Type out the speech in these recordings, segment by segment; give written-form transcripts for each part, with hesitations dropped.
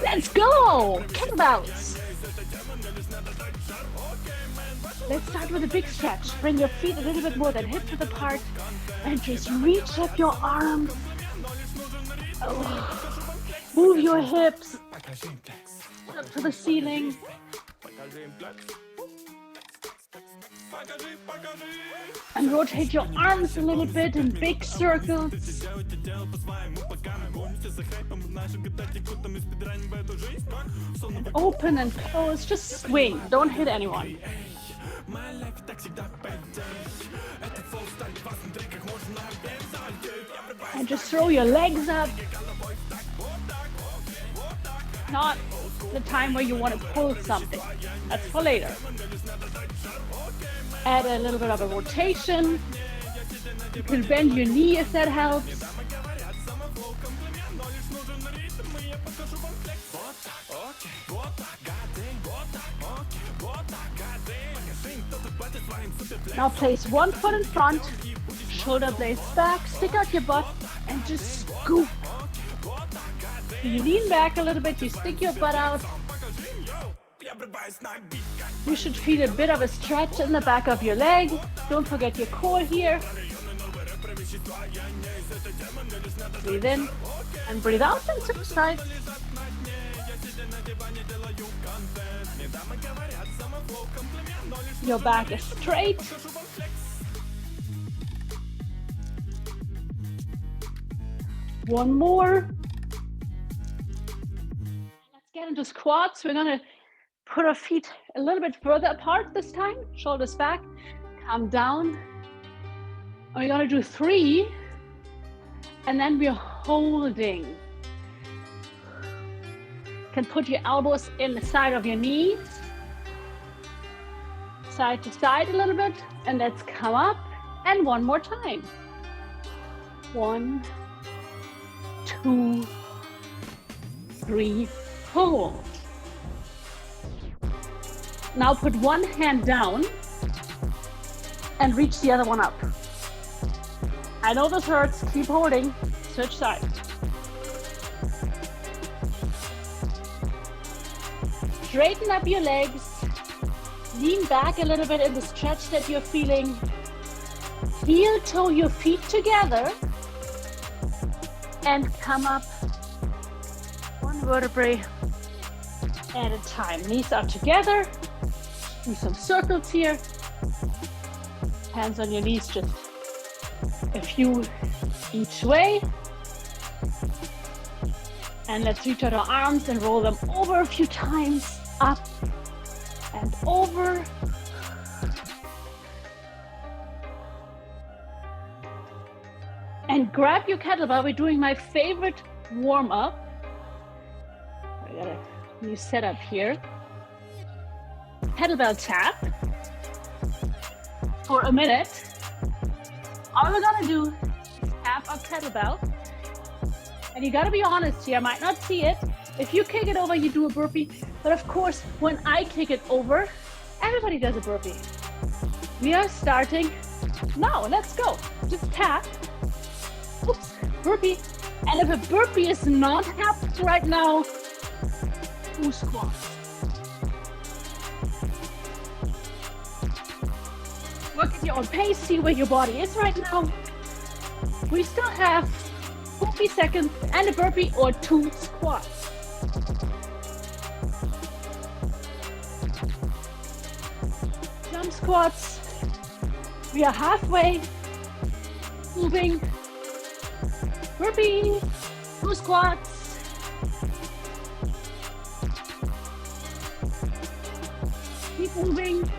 Let's go! Kettlebells. Let's start with a big stretch. Bring your feet a little bit more than hip width apart and just reach up your arms. Oh. Move your hips up to the ceiling. And rotate your arms a little bit in big circles. And open and close, just swing, don't hit anyone. And just throw your legs up. Not the time where you want to pull something, that's for later. Add a little bit of a rotation. You can bend your knee if that helps. Now place one foot in front, shoulder blades back, stick out your butt, and just scoop. You lean back a little bit, you stick your butt out. You should feel a bit of a stretch in the back of your leg. Don't forget your core here. Breathe in and breathe out and switch sides. Your back is straight. One more. Let's get into squats. We're gonna put our feet a little bit further apart this time. Shoulders back, come down. We're gonna do 3, and then we're holding. You can put your elbows in the side of your knees, side to side a little bit, and let's come up. And one more time. 1, 2, 3, hold. Now put one hand down and reach the other one up. I know this hurts, keep holding, switch sides. Straighten up your legs, lean back a little bit in the stretch that you're feeling. Heel toe your feet together and come up one vertebrae at a time. Knees are together. Do some circles here. Hands on your knees, just a few each way. And let's reach out our arms and roll them over a few times. Up and over. And grab your kettlebell. We're doing my favorite warm-up. I got a new setup here. Kettlebell tap for a minute. All we're gonna do is tap our kettlebell. And you gotta be honest here, I might not see it. If you kick it over, you do a burpee. But of course, when I kick it over, everybody does a burpee. We are starting now, let's go. Just tap. Oops, burpee. And if a burpee is not happening right now, do squats. Work at your own pace, see where your body is right now. We still have 40 seconds and a burpee or 2 squats. Jump squats. We are halfway. Moving. Burpee. 2 squats. Keep moving.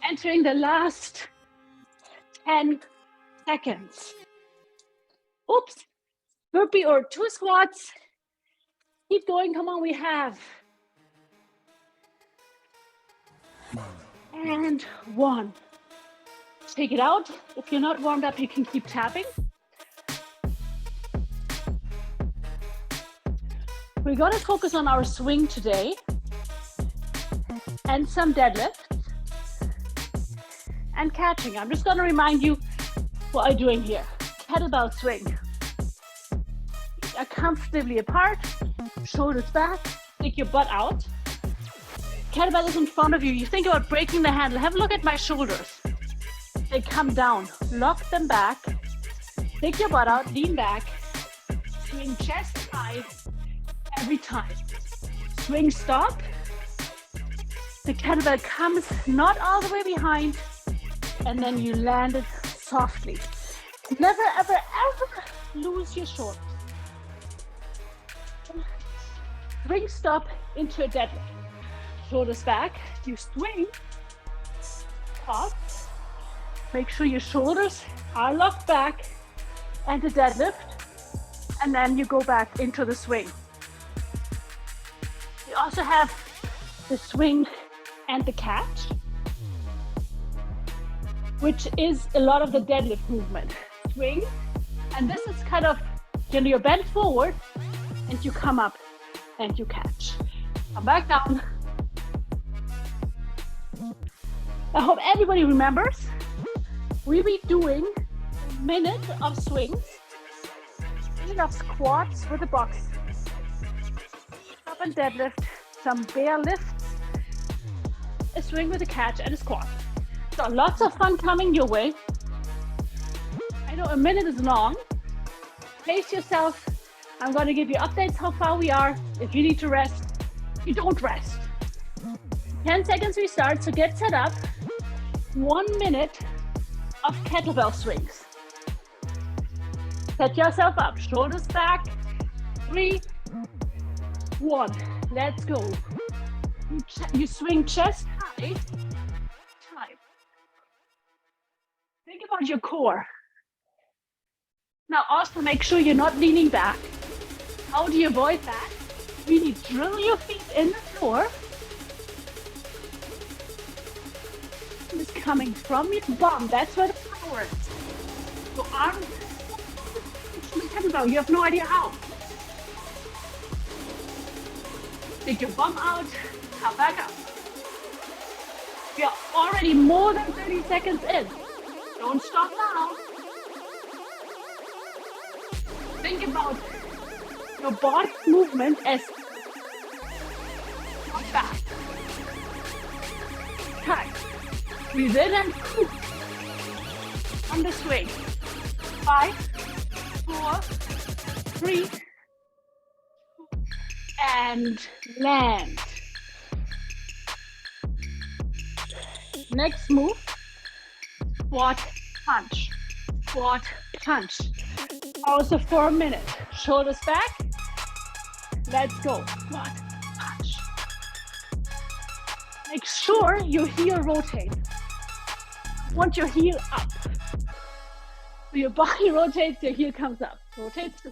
Entering the last 10 seconds. Oops. Burpee or 2 squats. Keep going. Come on, we have. And 1. Take it out. If you're not warmed up, you can keep tapping. We're gonna focus on our swing today and some deadlifts and catching. I'm just gonna remind you what I'm doing here. Kettlebell swing. feet are comfortably apart, shoulders back, stick your butt out. Kettlebell is in front of you. You think about breaking the handle. Have a look at my shoulders. They come down. Lock them back. Stick your butt out. Lean back. Swing chest high every time. Swing stop. The kettlebell comes not all the way behind, and then you land it softly. Never, ever, ever lose your shoulders. Swing stop into a deadlift. Shoulders back, you swing, pause, make sure your shoulders are locked back and the deadlift, and then you go back into the swing. You also have the swing and the catch, which is a lot of the deadlift movement. Swing, and this is kind of, you're bent forward and you come up and you catch. Come back down. I hope everybody remembers, we'll be doing a minute of swings, a minute of squats with a box, up and deadlift, some bear lifts, a swing with a catch and a squat. So lots of fun coming your way. I know a minute is long. Pace yourself. I'm going to give you updates how far we are. If you need to rest, you don't rest. 10 seconds we start, so get set up. 1 minute of kettlebell swings. Set yourself up, shoulders back. 3, 1, let's go. You swing chest high. Time. Think about your core. Now also make sure you're not leaning back. How do you avoid that? Really drill your feet in the floor. Is coming from your bum. That's where the power is. So arms to the kettlebell. You have no idea how. Take your bum out. Come back up. We are already more than 30 seconds in. Don't stop now. Think about your body movement as not back. Time. Breathe in and on the swing. 5, 4, 3, and land. Next move, squat punch. Squat punch. Also for a minute. Shoulders back. Let's go. Squat punch. Make sure your heel rotates. Want your heel up. So your body rotates, your heel comes up. Rotates.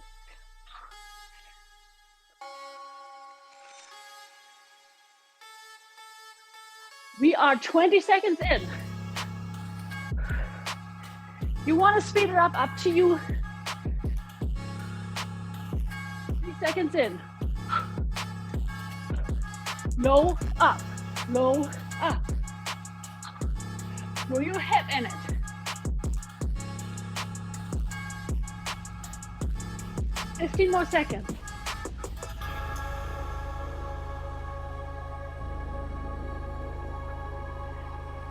We are 20 seconds in. You want to speed it up to you. 3 seconds in. Low, up, low, up. Throw your hip in it. Fifteen more seconds.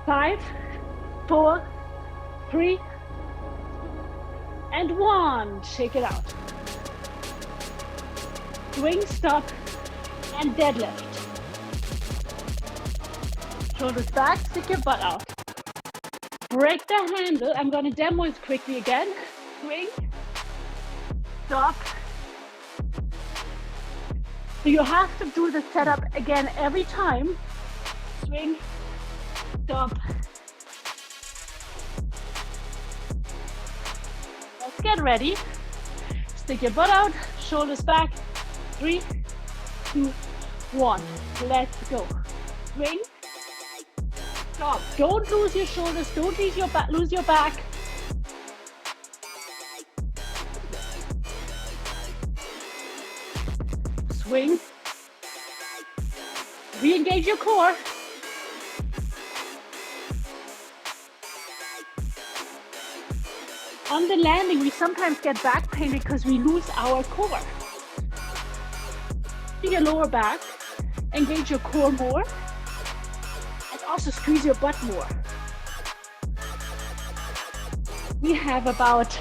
Five, 4, 3, and 1. Shake it out. Swing, stop, and deadlift. Shoulders back, stick your butt out. Break the handle. I'm going to demo it quickly again. Swing, stop. So you have to do the setup again every time. Swing, stop. Let's get ready. Stick your butt out, shoulders back. 3, 2, 1. Let's go. Swing. Stop. Don't lose your shoulders. Don't lose your back. Swing. Re-engage your core. On the landing, we sometimes get back pain because we lose our core. your lower back, engage your core more, and also squeeze your butt more. We have about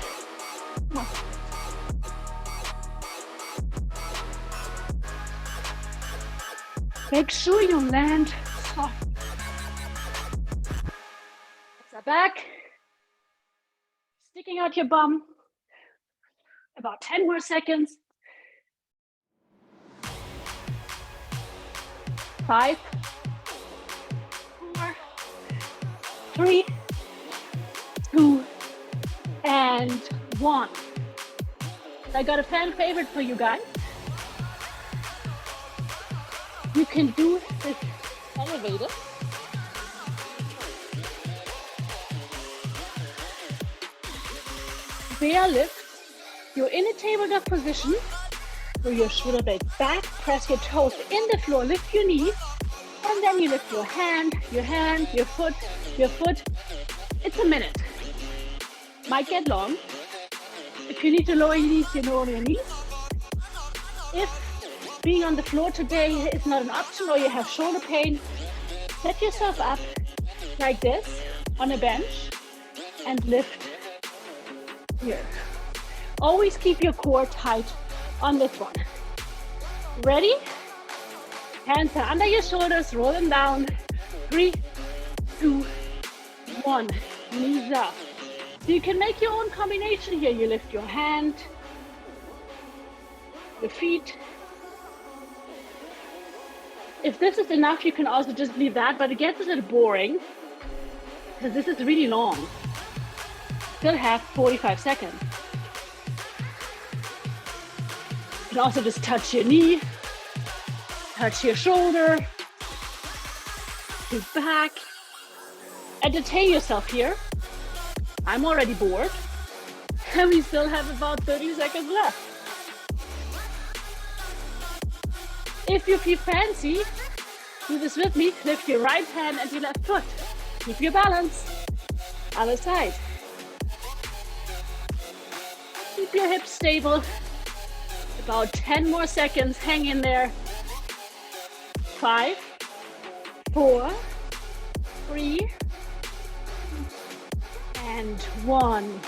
make sure you land soft. Hips are back. Sticking out your bum. About 10 more seconds. 5, 4, 3, 2, and 1. I got a fan favorite for you guys. You can do this elevated. Bear lift. You're in a tabletop position. Through your shoulder blades back, press your toes in the floor, lift your knees, and then you lift your hand, your foot. It's a minute. Might get long. If you need to lower your knees, you lower your knees. If being on the floor today is not an option or you have shoulder pain, set yourself up like this on a bench and lift here. Always keep your core tight on this one. Ready? Hands are under your shoulders, roll them down. 3, 2, 1. Knees up. So you can make your own combination here. You lift your hand, your feet. If this is enough, you can also just leave that, but it gets a little boring because this is really long. Still have 45 seconds. You can also just touch your knee, touch your shoulder, move back. Entertain yourself here. I'm already bored, and we still have about 30 seconds left. If you feel fancy, do this with me. Lift your right hand and your left foot. Keep your balance. Other side. Keep your hips stable. About 10 more seconds, hang in there. 5, 4, 3, and 1.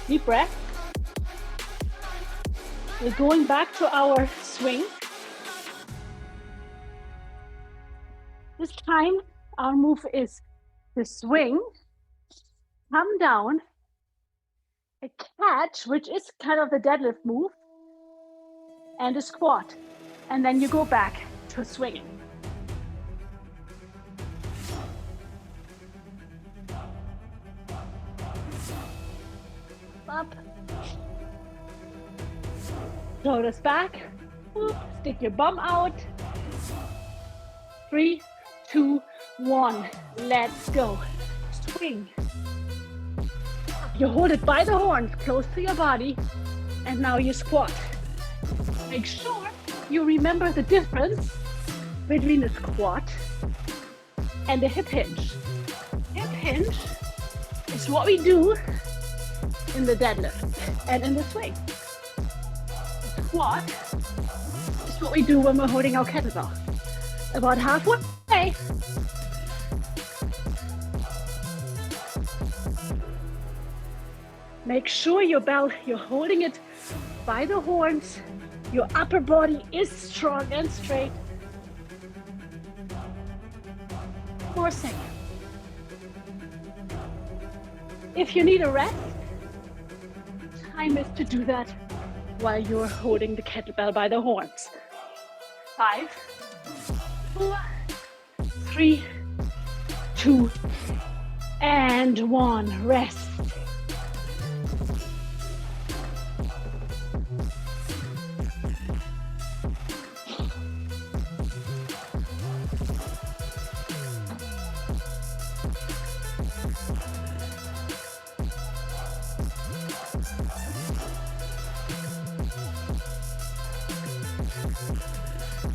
Deep breath. We're going back to our swing. This time, our move is the swing, come down, a catch, which is kind of the deadlift move, and a squat. And then you go back to swinging. Up. Shoulders back. Stick your bum out. 3, 2, 1. Let's go. Swing. You hold it by the horns, close to your body, and now you squat. Make sure you remember the difference between a squat and a hip hinge. Hip hinge is what we do in the deadlift and in the swing. Squat is what we do when we're holding our kettlebell. About halfway. Make sure your belt, you're holding it by the horns. Your upper body is strong and straight. More seconds. If you need a rest, time is to do that while you're holding the kettlebell by the horns. 5, 4, 3, 2, and 1. Rest.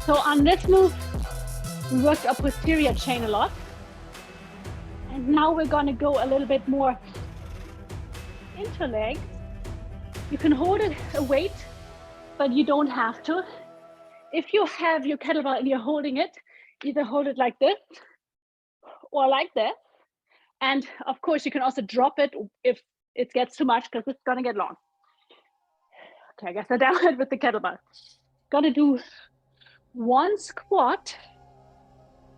So on this move, we worked our posterior chain a lot. And now we're gonna go a little bit more into legs. You can hold a weight but you don't have to. If you have your kettlebell and you're holding it, either hold it like this or like this. And of course, you can also drop it if it gets too much, because it's gonna get long. Okay, I guess I down it with the kettlebell. Gonna do one squat,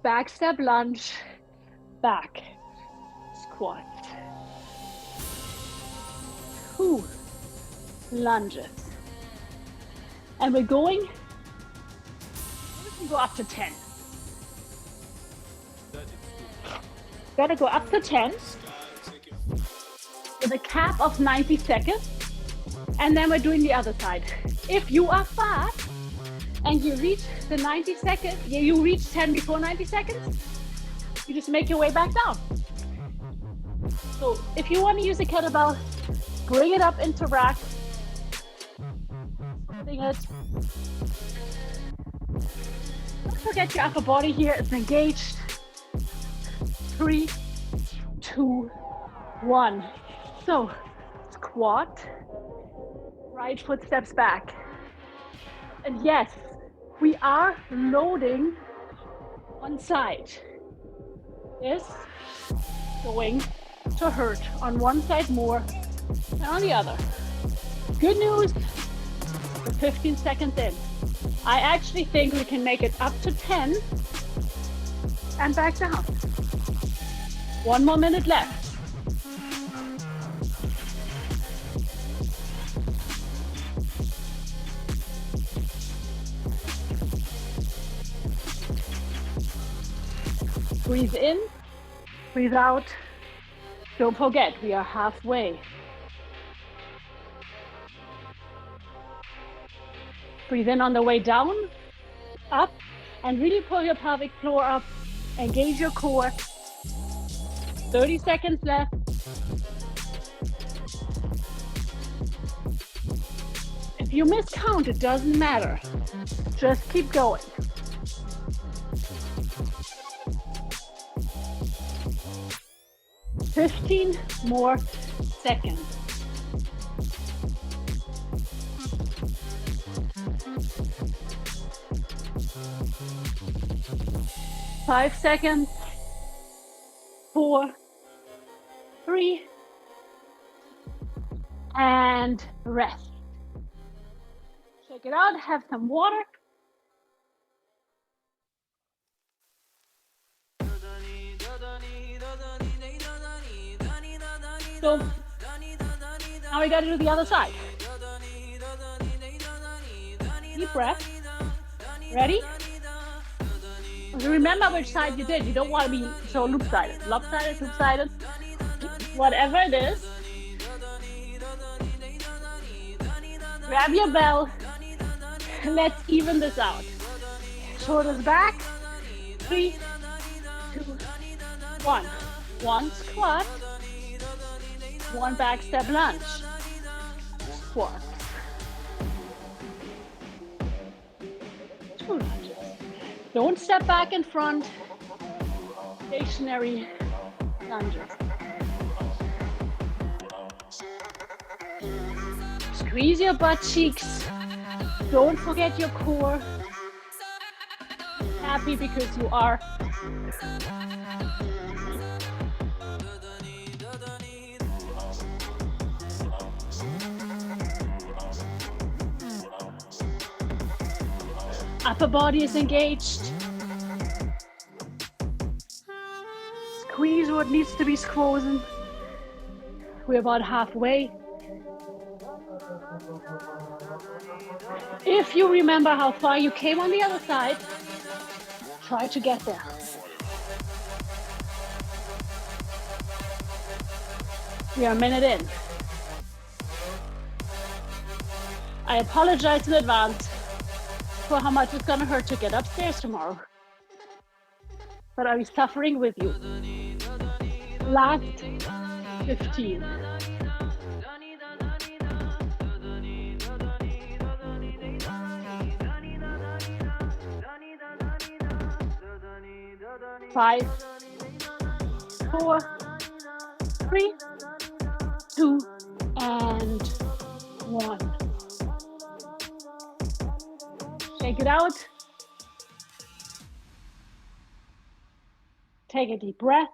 back step lunge, back squat. 2 lunges. And we're going, we can go up to 10. Gotta go up to 10 with a cap of 90 seconds. And then we're doing the other side. If you are fast and you reach the 90 seconds, you reach 10 before 90 seconds, you just make your way back down. So if you want to use a kettlebell, bring it up into rack. Bring it. Don't forget your upper body here is engaged. 3, 2, 1. So squat, right foot steps back. And yes, we are loading one side. This going to hurt on one side more than on the other. Good news, we're 15 seconds in. I actually think we can make it up to 10 and back down. 1 more minute left. Breathe in, breathe out. Don't forget, we are halfway. Breathe in on the way down, up, and really pull your pelvic floor up. Engage your core. 30 seconds left. If you miscount, it doesn't matter. Just keep going. Fifteen more seconds. Five seconds. 4, 3, and rest. Check it out, have some water. So now we got to do the other side. Deep breath. Ready? Remember which side you did. You don't want to be so loop-sided. Lopsided, loop-sided, whatever it is. Grab your bell. Let's even this out. Shoulders back. 3, 2, 1. 1 squat. 1 back step lunge. Squat. 2 lunges. Don't step back in front. Stationary lunges. Squeeze your butt cheeks. Don't forget your core. Happy because you are. Upper body is engaged. Squeeze what needs to be squeezed. We're about halfway. If you remember how far you came on the other side, try to get there. We are a minute in. I apologize in advance for how much it's gonna hurt to get upstairs tomorrow. But I'll be suffering with you. Last 15. Five, 4, 3, 2, and 1. Take it out. Take a deep breath.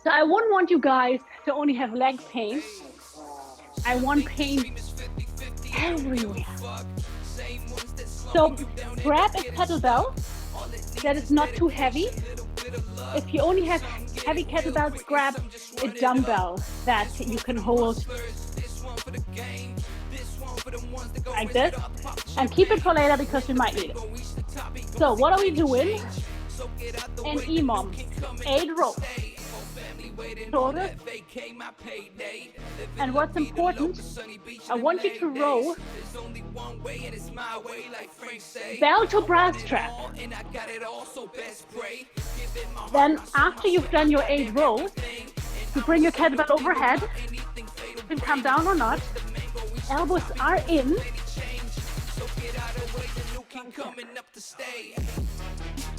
So I wouldn't want you guys to only have leg pain. I want pain everywhere. So grab a kettlebell that is not too heavy. If you only have heavy kettlebells, grab a dumbbell that you can hold like this, and keep it for later because we might need it. So what are we doing? An EMOM, 8 rows. Shoulders. And what's important, I want you to row bell to brass strap. Then after you've done your 8 rows, you bring your kettlebell overhead. You can come down or not. Elbows are in.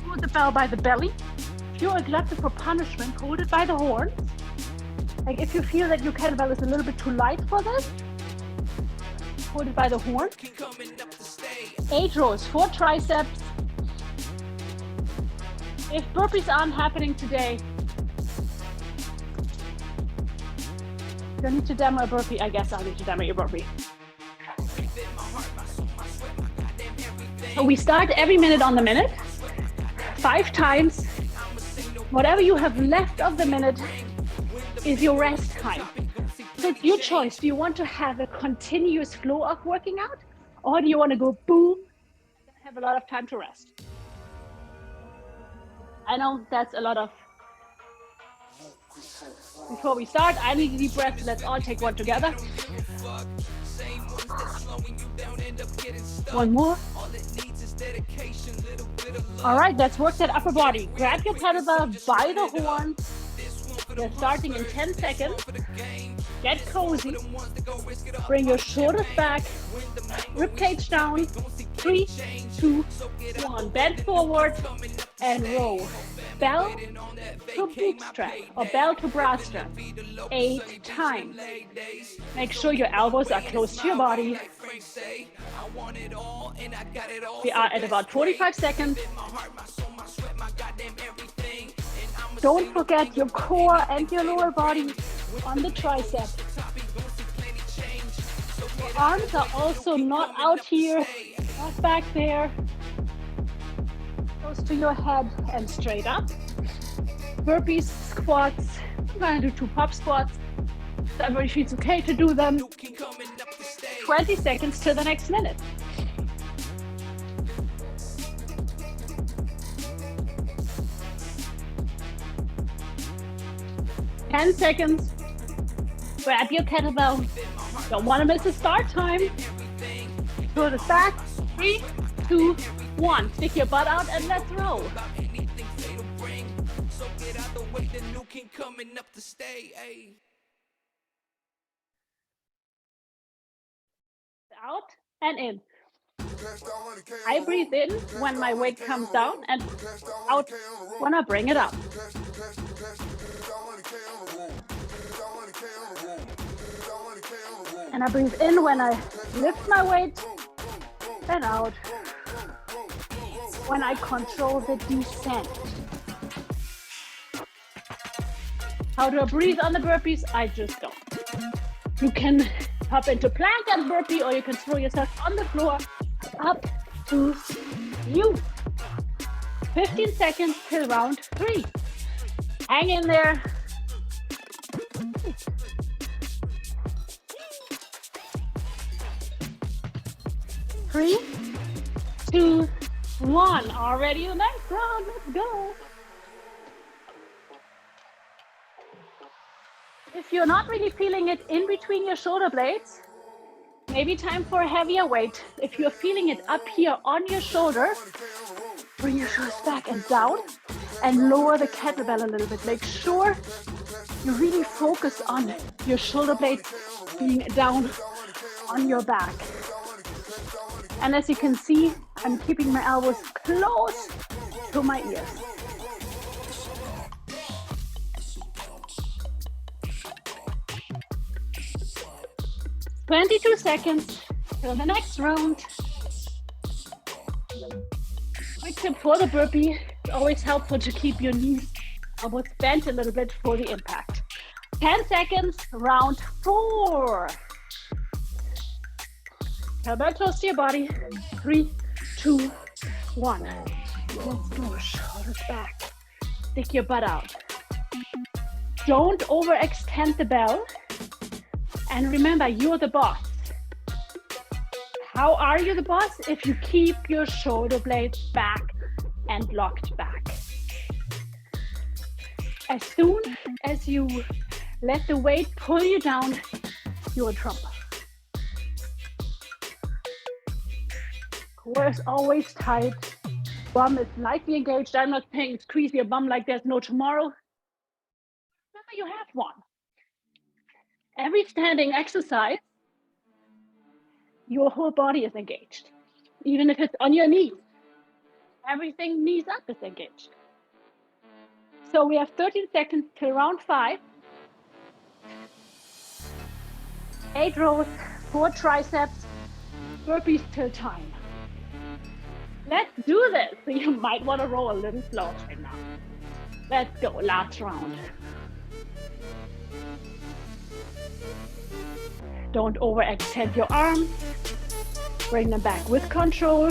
Hold the bell by the belly. If you're a glutton for punishment, hold it by the horn. Like if you feel that your kettlebell is a little bit too light for this, hold it by the horn. 8 rows, 4 triceps. If burpees aren't happening today, you don't need to demo a burpee. I guess I'll need to demo your burpee. So we start every minute on the minute, 5 times. Whatever you have left of the minute is your rest time. So it's your choice. Do you want to have a continuous flow of working out, or do you want to go boom and have a lot of time to rest? I know that's a lot of. Before we start, I need a deep breath. Let's all take one together. One more. All right, let's work that upper body. Grab your kettlebell by the horn. We're starting in 10 seconds. Get cozy. Bring your shoulders back. Ribcage down. 3, 2, 1. Bend forward and row. Bell to bootstrap or bell to brass strap. 8 times. Make sure your elbows are close to your body. We are at about 45 seconds. Don't forget your core and your lower body on the tricep. Your arms are also not out here, not back there. Close to your head and straight up. Burpees, squats. I'm gonna do 2 pop squats. If everybody feels okay to do them. 20 seconds to the next minute. Ten seconds. Grab your kettlebell. Don't want to miss the start time. Pull it back. 3, 2, 1. Stick your butt out and let's roll. Out and in. I breathe in when my weight comes down and out when I bring it up. And I breathe in when I lift my weight and out when I control the descent. How do I breathe on the burpees? I just don't. You can hop into plank and burpee, or you can throw yourself on the floor. Up to you. 15 seconds till round 3. Hang in there. 3, 2, 1. Already the next round. Let's go. If you're not really feeling it in between your shoulder blades, maybe time for a heavier weight. If you're feeling it up here on your shoulder, bring your shoulders back and down and lower the kettlebell a little bit. Make sure you really focus on your shoulder blades being down on your back. And as you can see, I'm keeping my elbows close to my ears. 22 seconds till the next round. Quick tip for the burpee, it's always helpful to keep your knees almost bent a little bit for the impact. 10 seconds, round 4. Kettlebell close to your body. 3, 2, 1. Let's go, shoulders back. Stick your butt out. Don't overextend the bell. And remember, you're the boss. How are you the boss? If you keep your shoulder blades back and locked back. As soon as you let the weight pull you down, you're in trouble. Core is always tight. Bum is lightly engaged. I'm not saying squeeze your bum like there's no tomorrow. Remember, you have one. Every standing exercise, your whole body is engaged. Even if it's on your knees, everything knees up is engaged. So we have 13 seconds till round 5. 8 rows, 4 triceps, burpees till time. Let's do this. So you might want to roll a little slow right now. Let's go, last round. Don't overextend your arms. Bring them back with control.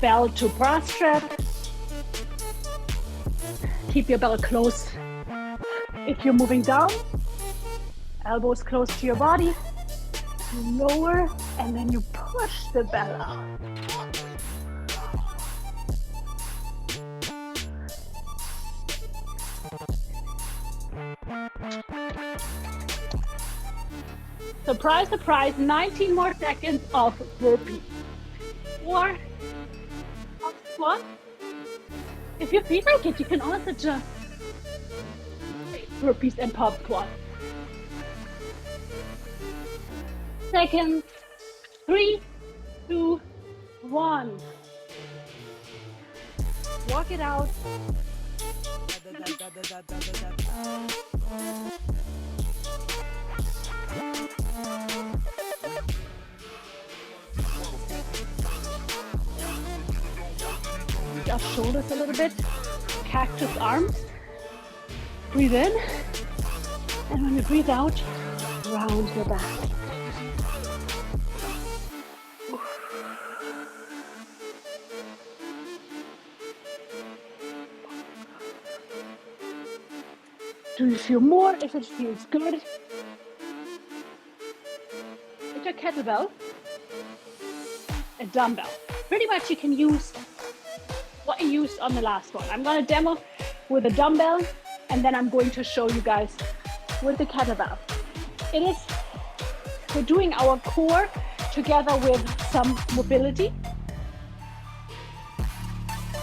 Bell to bra strap. Keep your bell close. If you're moving down, elbows close to your body. You lower and then you push the bell out. Surprise, surprise, 19 more seconds of burpee. Or squat. If you feel like it, you can also just burpees and pop squat. Seconds. 3, 2, 1. Walk it out. Reach up shoulders a little bit. Cactus arms. Breathe in. And when you breathe out, round your back. Do you feel more if it feels good? It's a kettlebell, a dumbbell. Pretty much you can use what you used on the last one. I'm going to demo with a dumbbell and then I'm going to show you guys with the kettlebell. We're doing our core together with some mobility.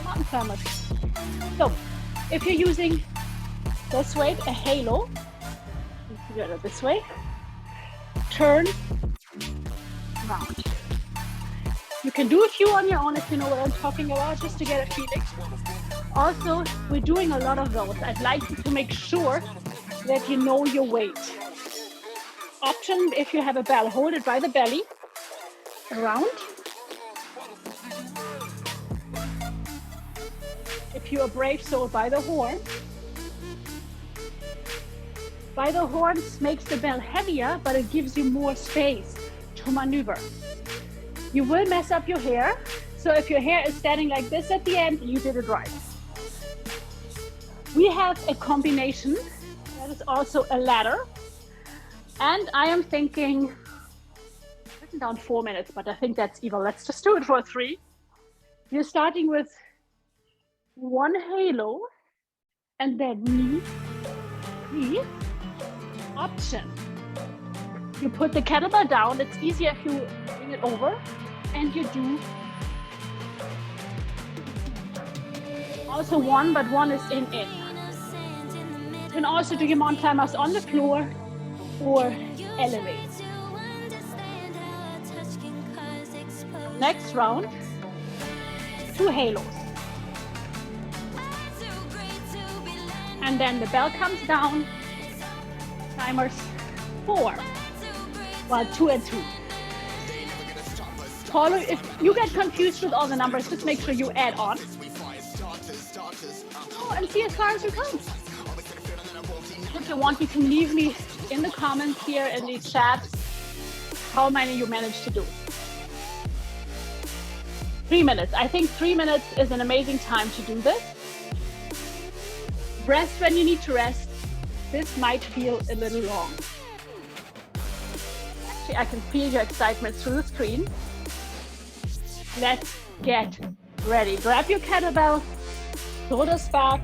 Not so much. So if you're using this weight, a halo, you go this way, turn, round. You can do a few on your own if you know what I'm talking about, just to get a feeling. Also, we're doing a lot of those. I'd like you to make sure that you know your weight. Option, if you have a bell, hold it by the belly, around. If you're a brave soul, by the horn. By the horns makes the bell heavier, but it gives you more space to maneuver. You will mess up your hair. So if your hair is standing like this at the end, you did it right. We have a combination that is also a ladder. And I am thinking, I've written down 4 minutes, but I think that's evil. Let's just do it for 3. You're starting with 1 halo and then knee, knee. Option. You put the kettlebell down. It's easier if you bring it over and you do also 1, but 1 is in. You can also do your mountain climbers on the floor or elevate. Next round, 2 halos. And then the bell comes down. timers 4. Well, 2 and 2. Follow, if you get confused with all the numbers, just make sure you add on. Oh, and see as far as you come. If you want, you can leave me in the comments here in the chat how many you managed to do. 3 minutes. I think 3 minutes is an amazing time to do this. Rest when you need to rest. This might feel a little long. Actually, I can feel your excitement through the screen. Let's get ready. Grab your kettlebell, shoulders back,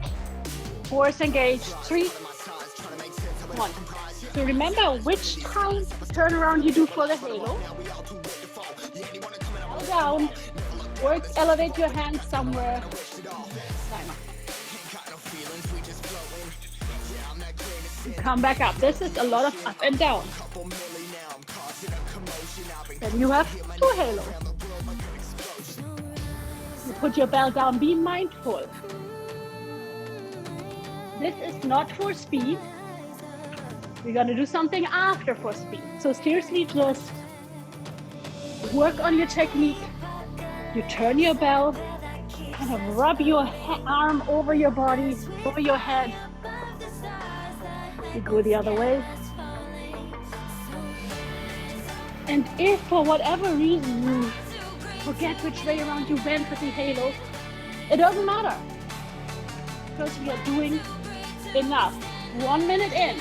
force engage. 3, 1. So remember which time turnaround you do for the halo. Down. Work, elevate your hands somewhere. Come back up. This is a lot of up and down. Then you have 2 halos. You put your bell down, be mindful. This is not for speed. We're gonna do something after for speed. So seriously, just work on your technique. You turn your bell, kind of rub your arm over your body, over your head. You go the other way. And if for whatever reason you forget which way around you went with the halo, it doesn't matter, because we are doing enough. 1 minute in.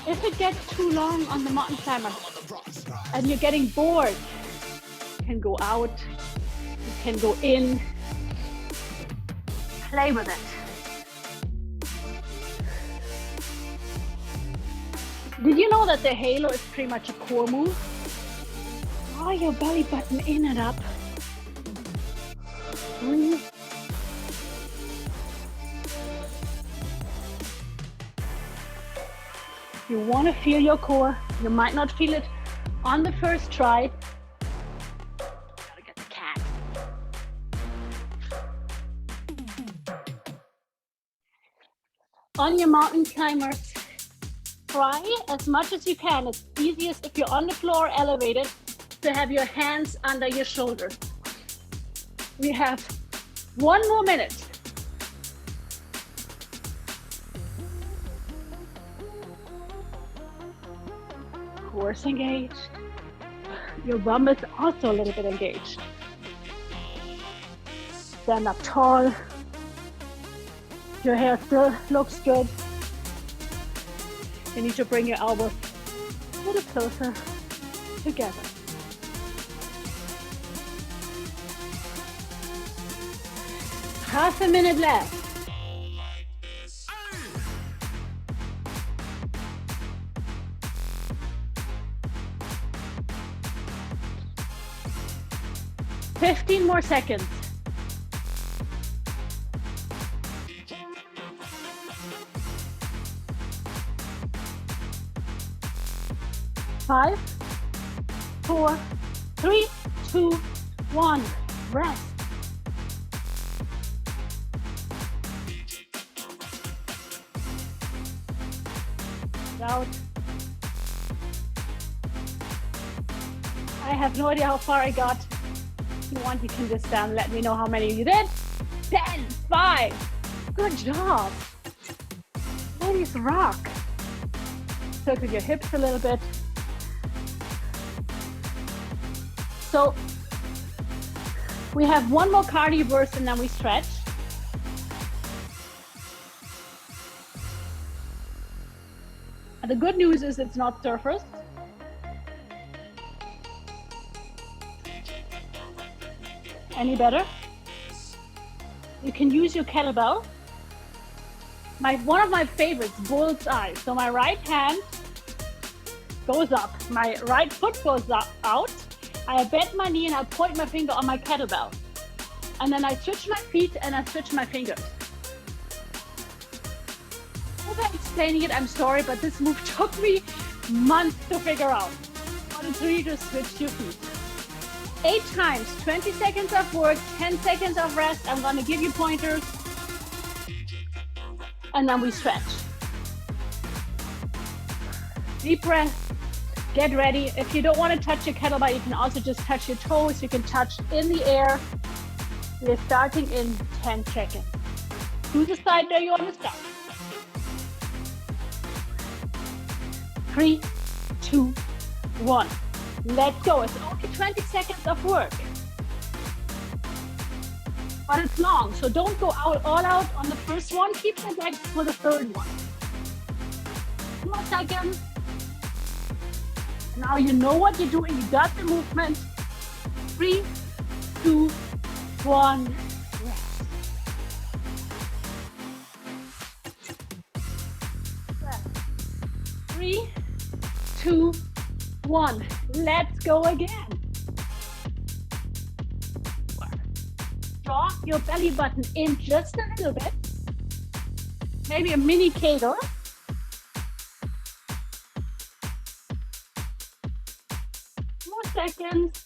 If it gets too long on the mountain climber and you're getting bored, you can go out, you can go in, play with it. Did you know that the halo is pretty much a core move? Draw your belly button in and up. Breathe. You want to feel your core. You might not feel it on the first try. Gotta get the cat. On your mountain climbers, try as much as you can. It's easiest if you're on the floor elevated to have your hands under your shoulders. We have 1 more minute. Course engaged. Your bum is also a little bit engaged. Stand up tall. Your hair still looks good. You need to bring your elbows a little closer together. Half a minute left. Fifteen more seconds. 5, 4, 3, 2, 1. Rest. Out. I have no idea how far I got. If you want, you can just let me know how many you did. 10, 5. Good job. Ladies rock. Circle your hips a little bit. So we have 1 more cardio burst and then we stretch. And the good news is it's not surface. Any better? You can use your kettlebell. One of my favorites, bullseye. So my right hand goes up, my right foot goes out. I bend my knee and I point my finger on my kettlebell. And then I switch my feet and I switch my fingers. If I'm explaining it, I'm sorry, but this move took me months to figure out. On 3, just switch your feet. 8 times, 20 seconds of work, 10 seconds of rest. I'm gonna give you pointers. And then we stretch. Deep breath, get ready. If you don't want to touch your kettlebell, you can also just touch your toes. You can touch in the air. We're starting in 10 seconds. To the side there you want to start. 3, 2, 1. Let's go. It's only 20 seconds of work. But it's long, so don't go all out on the first one. Keep the legs for the third one. 2 more seconds. Now you know what you're doing. You got the movement. 3, 2, 1. Rest. Rest. 3, 2, 1. Let's go again. Draw your belly button in just a little bit. Maybe a mini kegel. More seconds.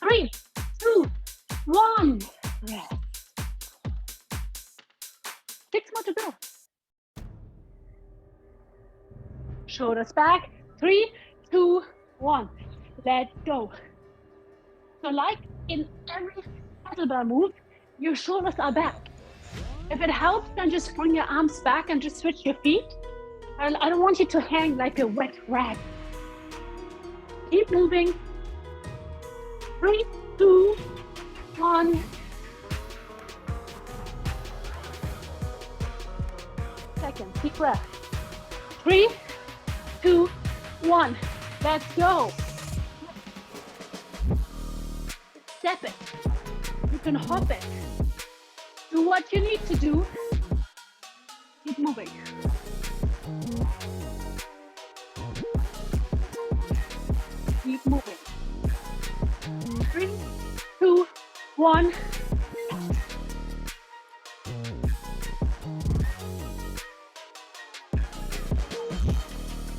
3, 2, 1. Rest. 6 more to go. Shoulders back. 3, 2, 1. Let's go. So like in every kettlebell move, your shoulders are back. If it helps, then just bring your arms back and just switch your feet. I don't want you to hang like a wet rag. Keep moving. 3, 2, 1. Second, deep breath. 3, 2, 1. Let's go. Step it. You can hop it. Do what you need to do. Keep moving. Keep moving. 3, 2, 1.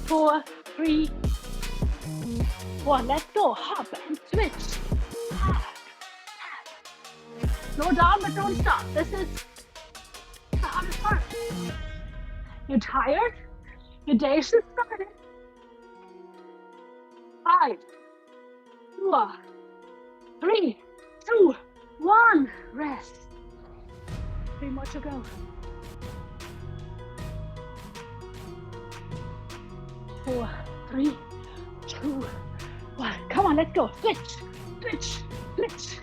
4, 3, 1. Let's go. Hop and switch. Slow down, but don't stop. This is the hardest part. You're tired? Your day just started. 5, 4, 3, 2, 1. Rest. 3 more to go. 4, 3, 2, 1. Come on, let's go. Switch, switch, switch.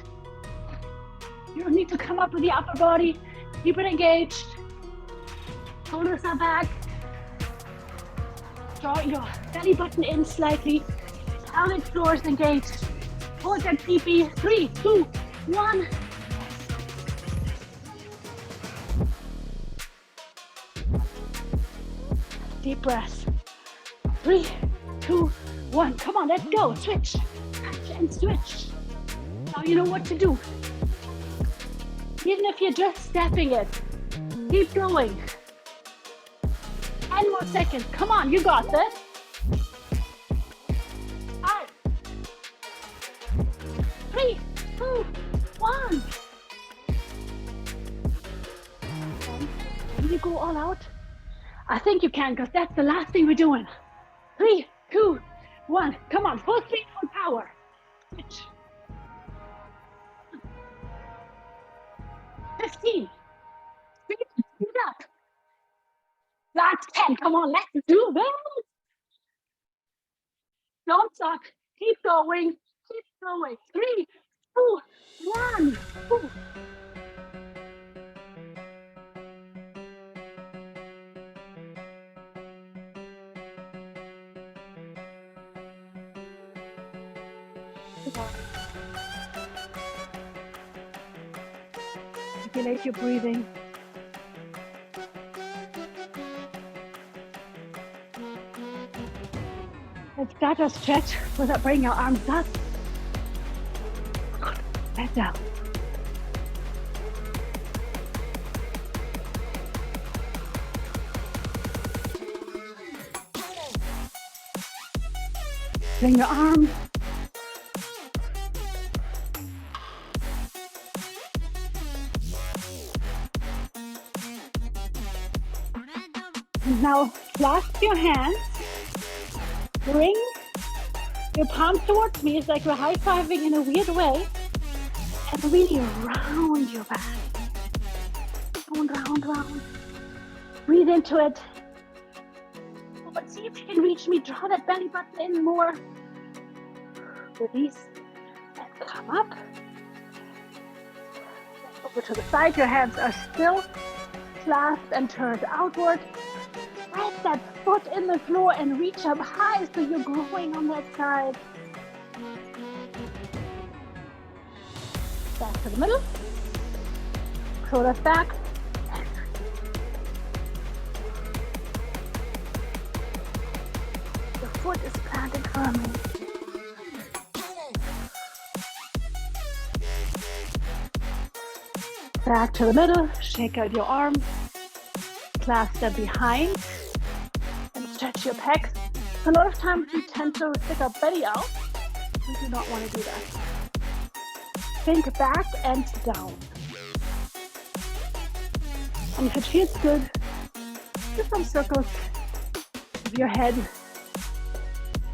You don't need to come up with the upper body. Keep it engaged. Shoulders are back. Draw your belly button in slightly. Pelvic floor is engaged. Hold that PP. 3, 2, 1. Deep breath. 3, 2, 1. Come on, let's go. Switch. Touch and switch. Now you know what to do. Even if you're just stepping it, keep going. 10 more seconds. Come on, you got this. 5, 3, 2, 1. Can you go all out? I think you can, because that's the last thing we're doing. 3, 2, 1. Come on, full speed, full power. Switch. 15. Speed up. That's 10. Come on, let's do this. Don't stop. Keep going. Keep going. 3, 2, 1. Ooh. Regulate your breathing. Let's start our stretch without bringing our arms up. Back down. Bring your arms And now clasp your hands, bring your palms towards me. It's like we're high-fiving in a weird way. And really round your back. Round, round, round. Breathe into it. But see if you can reach me. Draw that belly button in more. Release and come up. Over to the side. Your hands are still clasped and turned outward. Press that foot in the floor and reach up high so you're growing on that side. Back to the middle. Shoulders back. The foot is planted firmly. Back to the middle. Shake out your arms. Clasp them behind. And stretch your pecs. A lot of times we tend to stick our belly out. We do not want to do that. Think back and down. And if it feels good, do some circles with your head,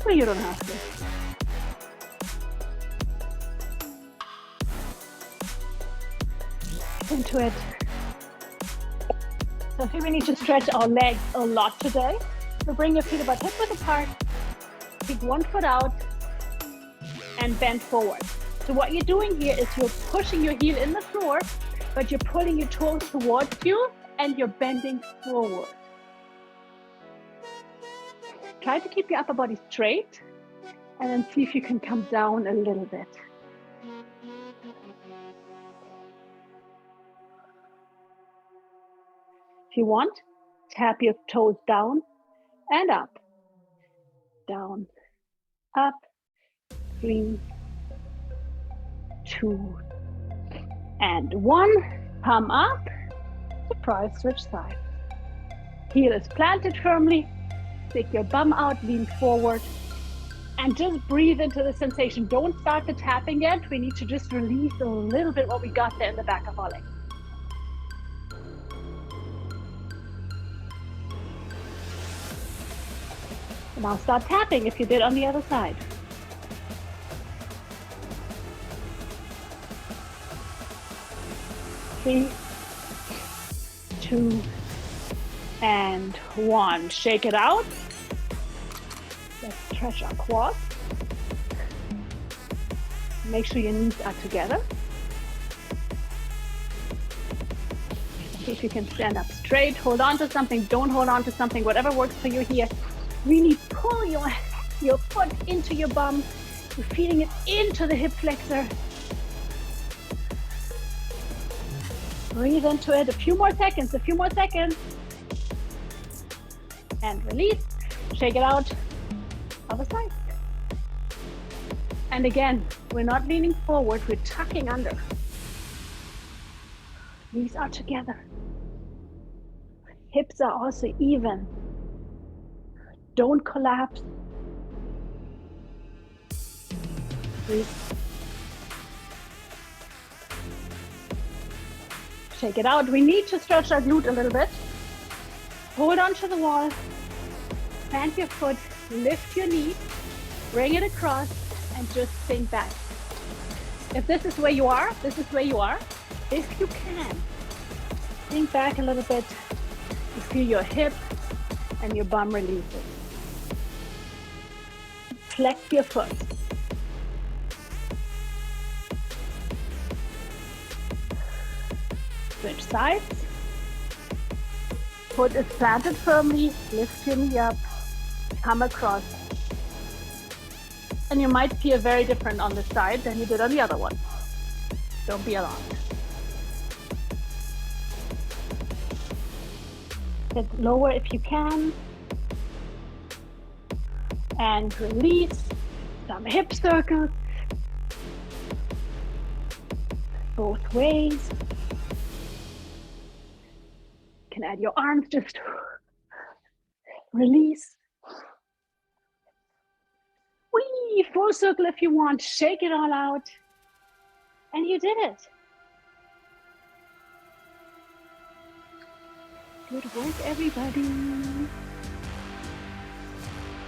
but you don't have to. Into it. So here we need to stretch our legs a lot today. So bring your feet about hip width apart, keep one foot out, and bend forward. So what you're doing here is you're pushing your heel in the floor, but you're pulling your toes towards you and you're bending forward. Try to keep your upper body straight and then see if you can come down a little bit. If you want, tap your toes down and up. Down, up, 3, 2, and 1. Palm up. Surprise, switch sides. Heel is planted firmly. Stick your bum out, lean forward. And just breathe into the sensation. Don't start the tapping yet. We need to just release a little bit what we got there in the back of our leg. Now start tapping if you did on the other side. 3, 2, and 1. Shake it out. Let's stretch our quads. Make sure your knees are together. See if you can stand up straight. Hold on to something. Don't hold on to something. Whatever works for you here. Really pull your foot into your bum. You're feeding it into the hip flexor. Breathe into it. A few more seconds. And release. Shake it out. Other side. And again, we're not leaning forward. We're tucking under. Knees are together. Hips are also even. Don't collapse. Breathe. Shake it out. We need to stretch our glute a little bit. Hold on to the wall. Plant your foot. Lift your knee. Bring it across and just sink back. If this is where you are, this is where you are. If you can, sink back a little bit. You feel your hip and your bum releases. Flex your foot. Switch sides. Foot is planted firmly. Lift your knee up. Come across. And you might feel very different on this side than you did on the other one. Don't be alarmed. Get lower if you can. And release. Some hip circles. Both ways. You can add your arms, just release. Whee! Full circle if you want. Shake it all out. And you did it. Good work, everybody.